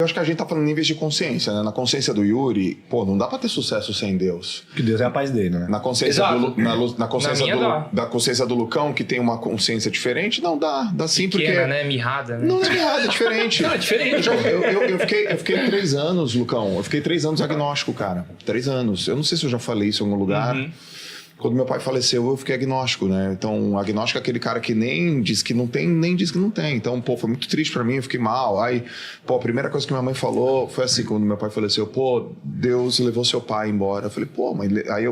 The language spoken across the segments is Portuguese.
Eu acho que a gente tá falando em níveis de consciência, né? Na consciência do Yuri, pô, não dá pra ter sucesso sem Deus. Que Deus é a paz dele, né? Na consciência, na consciência do Lucão, que tem uma consciência diferente, não dá. Dá sim, pequena, porque... né? Mirrada, né? Não é mirrada, é diferente. Não, é diferente. Eu fiquei 3 anos, Lucão. Eu fiquei 3 anos agnóstico, cara. 3 anos. Eu não sei se eu já falei isso em algum lugar. Quando meu pai faleceu, eu fiquei agnóstico, né? Então, agnóstico é aquele cara que nem diz que não tem, nem diz que não tem. Então, pô, foi muito triste pra mim, eu fiquei mal. Aí, pô, a primeira coisa que minha mãe falou foi assim, quando meu pai faleceu, pô, Deus levou seu pai embora. Eu falei, pô, mãe, aí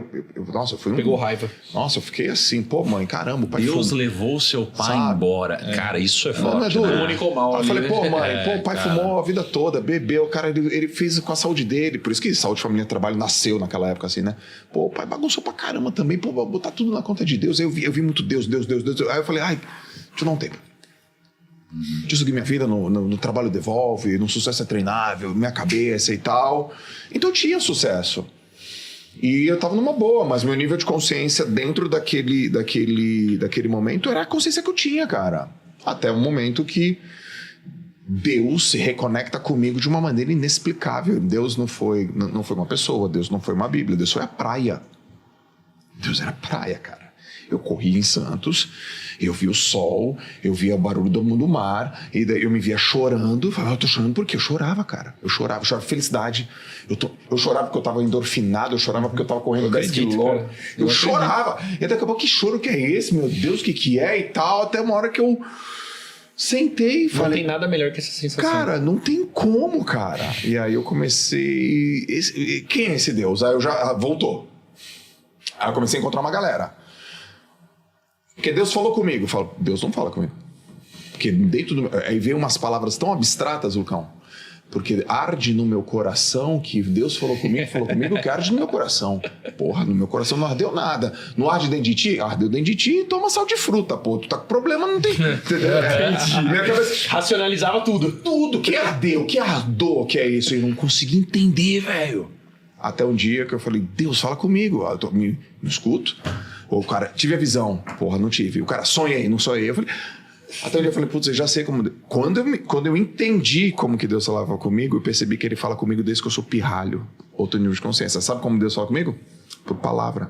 nossa, eu fui... Pegou raiva. Nossa, eu fiquei assim, pô, mãe, caramba, o pai Deus levou seu pai embora. Cara, isso é forte, não é duro. né? Comunicou mal. Aí eu falei, né? pô, mãe, pô, o pai fumou a vida toda, bebeu, cara, ele fez com a saúde dele, por isso que saúde, família, trabalho nasceu naquela época, assim, né? Pô, o pai bagunçou pra caramba também, pô, vou botar tudo na conta de Deus. Eu vi muito Deus. Aí eu falei, deixa eu dar um tempo. Deixa eu seguir minha vida no trabalho devolve, no sucesso é treinável, minha cabeça e tal. Então eu tinha sucesso. E eu tava numa boa, mas meu nível de consciência dentro daquele momento era a consciência que eu tinha, cara. Até o momento que Deus se reconecta comigo de uma maneira inexplicável. Deus não foi uma pessoa, Deus não foi uma Bíblia, Deus foi a praia. Deus era praia, cara. Eu corria em Santos, eu via o sol, eu via o barulho do mar, e daí eu me via chorando. Eu falava, eu tô chorando por quê? Eu chorava, cara. Eu chorava felicidade. Eu chorava porque eu tava endorfinado, eu chorava porque eu tava correndo 10 quilômetros. Eu chorava. E daqui a pouco, que choro que é esse, meu Deus, o que é e tal. Até uma hora que eu sentei e falei... Não tem nada melhor que essa sensação. Cara, não tem como, cara. E aí eu comecei... Quem é esse Deus? Aí eu já... Voltou. Aí eu comecei a encontrar uma galera. Porque Deus falou comigo. Eu falo, Deus não fala comigo. Porque dentro do... Aí veio umas palavras tão abstratas, Lucão. Porque arde no meu coração que Deus falou comigo que arde no meu coração. Porra, no meu coração não ardeu nada. Não arde dentro de ti? Ardeu dentro de ti e toma sal de fruta, pô. Tu tá com problema, não tem... Minha cabeça... Racionalizava tudo. Tudo. Que ardeu, que ardou, que é isso. Eu não consegui entender, velho. Até um dia que eu falei, Deus, fala comigo. Eu me escuto. O cara, tive a visão. Porra, não tive. O cara, sonhei, não sonhei. Eu falei... Até um dia eu falei, putz, eu já sei como... Quando eu entendi como que Deus falava comigo, eu percebi que Ele fala comigo desde que eu sou pirralho. Outro nível de consciência. Sabe como Deus fala comigo? Por palavra.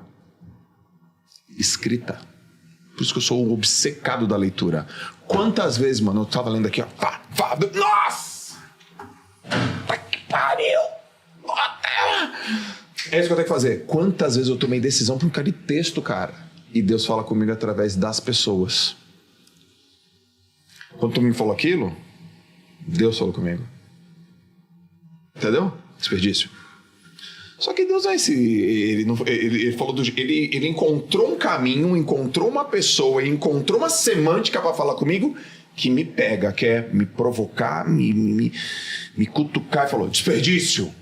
Escrita. Por isso que eu sou um obcecado da leitura. Quantas vezes, mano, eu tava lendo aqui, ó. Nossa! Que pariu! É isso que eu tenho que fazer. Quantas vezes eu tomei decisão por um cara de texto, cara? E Deus fala comigo através das pessoas. Quando tu me falou aquilo, Deus falou comigo. Entendeu? Desperdício. Só que Deus é esse... Ele falou do... Ele encontrou um caminho, encontrou uma pessoa, encontrou uma semântica pra falar comigo que me pega, quer me provocar, me cutucar e falou, desperdício.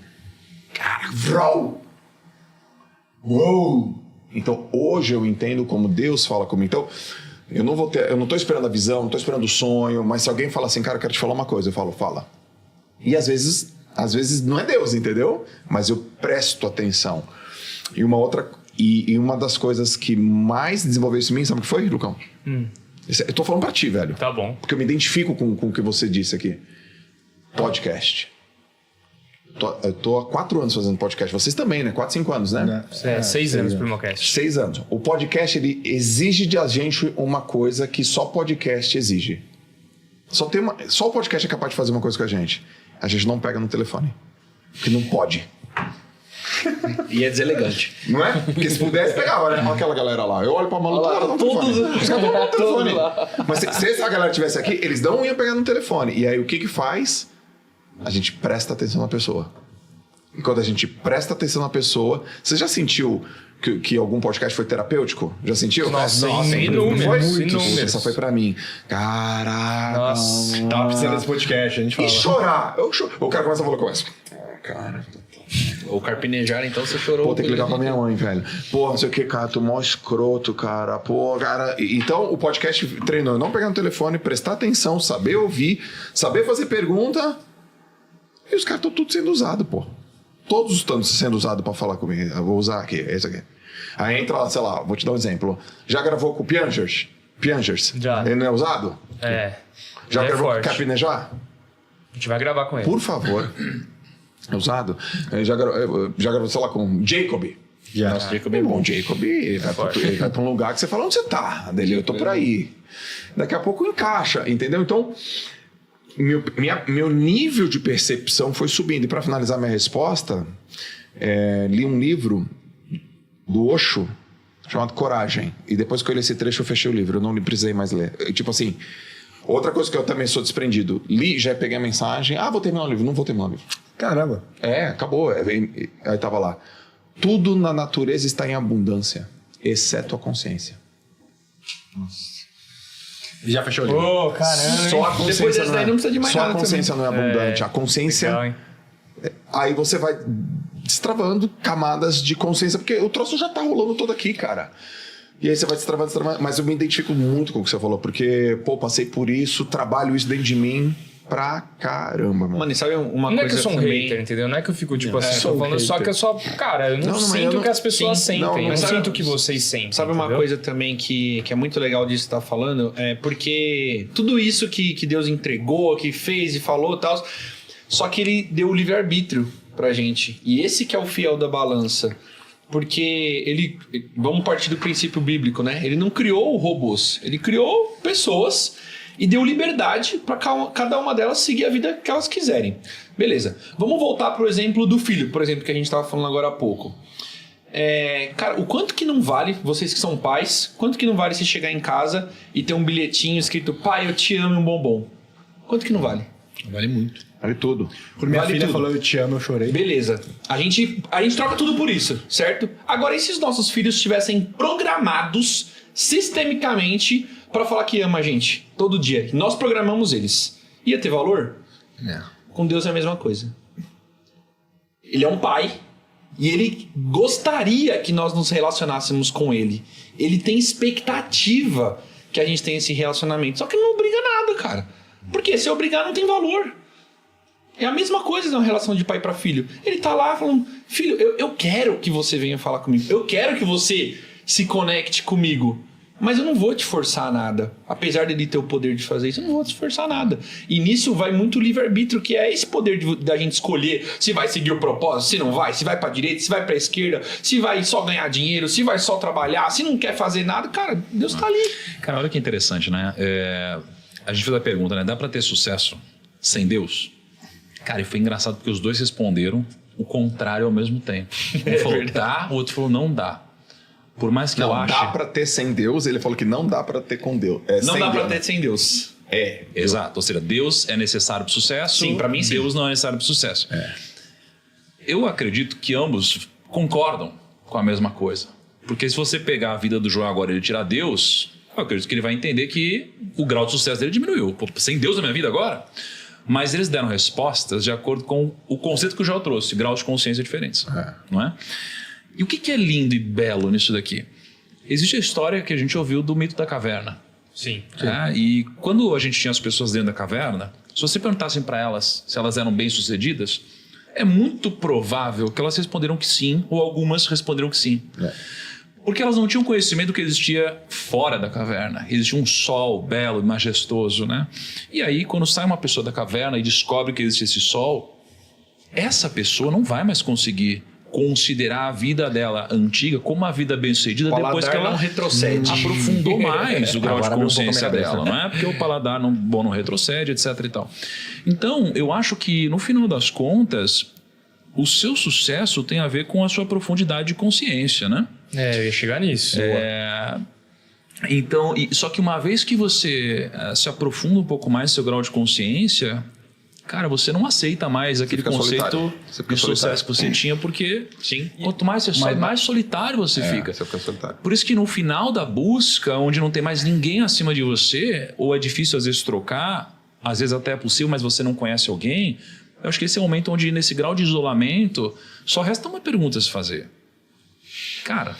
Cara, uou! Então hoje eu entendo como Deus fala comigo. Então eu não tô esperando a visão, não tô esperando o sonho, mas se alguém fala assim, cara, eu quero te falar uma coisa, eu falo, fala. E às vezes não é Deus, entendeu? Mas eu presto atenção. E uma das coisas que mais desenvolveu isso em mim, sabe o que foi, Lucão? Eu tô falando pra ti, velho. Tá bom. Porque eu me identifico com o que você disse aqui. Podcast. Eu tô há 4 anos fazendo podcast. Vocês também, né? 4, 5 anos, né? 6 anos pro Primocast. 6 anos. O podcast, ele exige de a gente uma coisa que só podcast exige. Só o podcast é capaz de fazer uma coisa com a gente. A gente não pega no telefone. Porque não pode. E é deselegante. Não é? Porque se pudesse, pegava, né? Olha aquela galera lá. Eu olho pra Malu, todos os caras dão no telefone. Mas se essa galera estivesse aqui, eles não iam pegar no telefone. E aí o que faz? A gente presta atenção na pessoa. E quando a gente presta atenção na pessoa... Você já sentiu que algum podcast foi terapêutico? Já sentiu? Nossa, inúmeros. Essa foi pra mim. Caraca. Nossa. Tava precisando desse podcast, a gente fala. E chorar. O cara começa a falar, cara... Ou carpinejar, então você chorou. Pô, tem que ligar pra minha mãe, velho. Pô, não sei o que, cara, tu mó escroto, cara. Pô, cara... Então, o podcast treinou não pegar no telefone, prestar atenção, saber ouvir, saber fazer pergunta... E os caras estão tudo sendo usados, pô. Todos estão sendo usados pra falar comigo. Eu vou usar aqui, esse aqui. Aí entra lá, sei lá, vou te dar um exemplo. Já gravou com o Piangers? Já. Ele não é usado? É. Já é gravou forte. com o Capinejar? gente vai gravar com ele. Por favor. É usado. Já gravou, sei lá, com Jacob. Nossa, Jacob é Bom, bom. Jacob ele vai pra um lugar que você fala onde você tá. Dele, eu tô por aí. Daqui a pouco encaixa, entendeu? Então, meu nível de percepção foi subindo. E para finalizar minha resposta, li um livro do Osho chamado Coragem. E depois que eu li esse trecho, eu fechei o livro. Eu não precisei mais ler. Tipo assim, outra coisa que eu também sou desprendido. Li, já peguei a mensagem. Vou terminar o livro. Não vou terminar o livro. Caramba. Acabou. Aí tava lá. Tudo na natureza está em abundância, exceto a consciência. Já fechou o livro. Ô, caramba. Só a consciência Depois dessa daí não precisa de mais só nada a consciência não é abundante. A consciência... Legal, hein? Aí você vai destravando camadas de consciência, porque o troço já tá rolando todo aqui, cara. E aí você vai destravando. Mas eu me identifico muito com o que você falou, porque, passei por isso, trabalho isso dentro de mim pra caramba, mano. Mano, e sabe uma Não coisa é que eu sou um também... hater, entendeu? Não é que eu fico, tipo assim, sou tô um falando só hater. que eu só... Cara, eu não mas sinto eu o que as pessoas sim, sentem. Eu não mas sinto o que vocês sentem. Sabe uma entendeu? coisa também que é muito legal disso que você tá falando? É porque tudo isso que Deus entregou, que fez e falou e tal, só que ele deu o livre-arbítrio pra gente. E esse que é o fiel da balança. Porque vamos partir do princípio bíblico, né? Ele não criou robôs, ele criou pessoas e deu liberdade para cada uma delas seguir a vida que elas quiserem. Beleza. Vamos voltar pro exemplo do filho, por exemplo, que a gente tava falando agora há pouco. Cara, o quanto que não vale, vocês que são pais, quanto que não vale você chegar em casa e ter um bilhetinho escrito pai, eu te amo e um bombom? Quanto que não vale? Vale muito. Vale tudo. Quando minha Vale filha tudo. falou eu te amo, eu chorei. Beleza. A gente troca tudo por isso, certo? Agora, e se os nossos filhos estivessem programados sistemicamente para falar que ama a gente todo dia? Nós programamos eles. Ia ter valor? Não. Com Deus é a mesma coisa. Ele é um pai e ele gostaria que nós nos relacionássemos com ele. Ele tem expectativa que a gente tenha esse relacionamento. Só que ele não obriga nada, cara. Porque se obrigar não tem valor. É a mesma coisa na relação de pai para filho. Ele tá lá falando, filho, eu quero que você venha falar comigo. Eu quero que você se conecte comigo. Mas eu não vou te forçar nada. Apesar dele ter o poder de fazer isso, eu não vou te forçar nada. E nisso vai muito o livre-arbítrio, que é esse poder da gente escolher se vai seguir o propósito, se não vai, se vai pra direita, se vai pra esquerda, se vai só ganhar dinheiro, se vai só trabalhar, se não quer fazer nada. Cara, Deus tá ali. Cara, olha que interessante, né? A gente fez a pergunta, né? Dá pra ter sucesso sem Deus? Cara, e foi engraçado porque os dois responderam o contrário ao mesmo tempo. Um falou dá, o outro falou não dá. Por mais que eu Não ache... dá pra ter sem Deus, ele falou que não dá pra ter com Deus. Não sem dá pra Deus. ter sem Deus. Exato, ou seja, Deus é necessário para o sucesso. Sim, pra mim, sim. Deus não é necessário para o sucesso. Eu acredito que ambos concordam com a mesma coisa. Porque se você pegar a vida do João agora e ele tirar Deus, eu acredito que ele vai entender que o grau de sucesso dele diminuiu. Pô, sem Deus na minha vida agora? Mas eles deram respostas de acordo com o conceito que o João trouxe, graus de consciência diferentes. Não é? E o que é lindo e belo nisso daqui? Existe a história que a gente ouviu do mito da caverna. Sim. E quando a gente tinha as pessoas dentro da caverna, se você perguntassem para elas se elas eram bem-sucedidas, é muito provável que elas responderam que sim, ou algumas responderam que sim. Porque elas não tinham conhecimento do que existia fora da caverna. Existia um sol belo e majestoso, né? E aí, quando sai uma pessoa da caverna e descobre que existe esse sol, essa pessoa não vai mais conseguir considerar a vida dela antiga como uma vida bem-sucedida depois que ela não retrocede. aprofundou mais o grau de Agora abriu um pouco a consciência minha cabeça. dela, não é? Porque o paladar não retrocede, etc e tal. Então, eu acho que, no final das contas, o seu sucesso tem a ver com a sua profundidade de consciência, né? Eu ia chegar nisso. Então, só que uma vez que você se aprofunda um pouco mais no seu grau de consciência, cara, você não aceita mais aquele fica conceito solitário. Você fica de solitário. sucesso que você tinha, porque quanto mais você sai, mais solitário você fica. Você fica solitário. Por isso que no final da busca, onde não tem mais ninguém acima de você, ou é difícil às vezes trocar, às vezes até é possível, mas você não conhece alguém, eu acho que esse é o momento onde, nesse grau de isolamento, só resta uma pergunta a se fazer. Cara,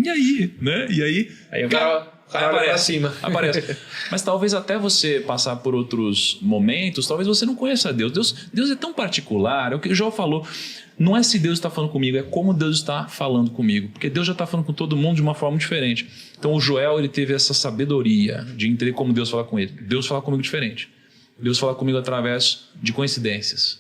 e aí? Né? E aí? Aí o cara olha pra cima. Aparece. Mas talvez até você passar por outros momentos, talvez você não conheça Deus. Deus é tão particular, é o que o João falou. Não é se Deus está falando comigo, é como Deus está falando comigo. Porque Deus já está falando com todo mundo de uma forma diferente. Então o Joel, ele teve essa sabedoria de entender como Deus fala com ele. Deus fala comigo diferente. Deus fala comigo através de coincidências.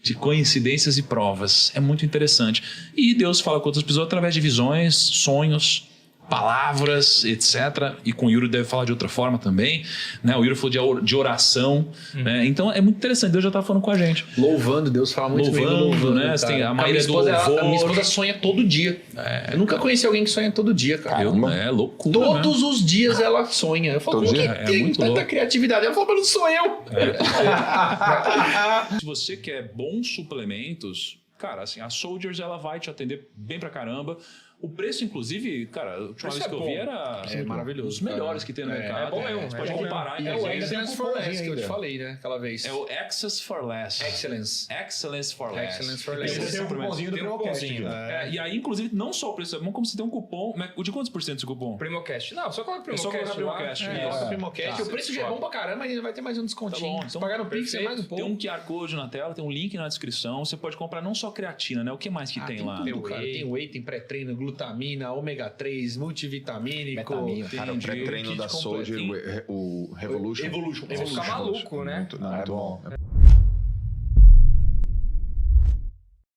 De coincidências e provas. É muito interessante. E Deus fala com outras pessoas através de visões, sonhos, palavras, etc. E com o Yuri deve falar de outra forma também, né? O Yuri falou de oração, né? Então é muito interessante. Deus já tá falando com a gente. Louvando, Deus fala muito Louvando, né? Você tem a Maíra do louvor. A minha esposa sonha todo dia. Eu nunca conheci alguém que sonha todo dia, cara. É loucura, Todos os dias ela sonha. Eu falo, Todo como que dia? tem muito tanta louco. criatividade? Ela falou, mas não sou eu. Se você quer bons suplementos, cara, assim, a Soldiers ela vai te atender bem pra caramba. O preço, inclusive, cara, a última vez que eu vi era maravilhoso, um dos melhores que tem no mercado. É bom mesmo, Você é pode bom comparar. mesmo. E É às o vezes Excellence for Less que eu te falei, né? Aquela vez. é o Access for Less. Excellence. Excellence for Less. Excellence for Tem Less. esse Tem um suplemento. cupomzinho do Tem um Primocast. cupomzinho. aqui. E aí, inclusive, não só o preço é bom, como você tem um cupom. De quantos por cento esse cupom? Primocast. Não, só coloca É só Primocast colocar lá. Primocast. Coloca o Primocast. Tá. O preço já é bom pra caramba, ainda vai ter mais um descontinho. Tá bom, Se então, pagar no Pix, é perfeito. mais um pouco. Tem um QR Code na tela, tem um link na descrição. Você pode comprar não só creatina, né? O que mais que tem lá? Tudo, cara. Tem whey, tem pré-treino, glutamina, ômega 3, multivitamínico. Metamina. Cara, o pré-treino kit da completo. Soldier, o Revolution. Evolution. Vou ficar maluco, né? Muito, não, muito bom. bom.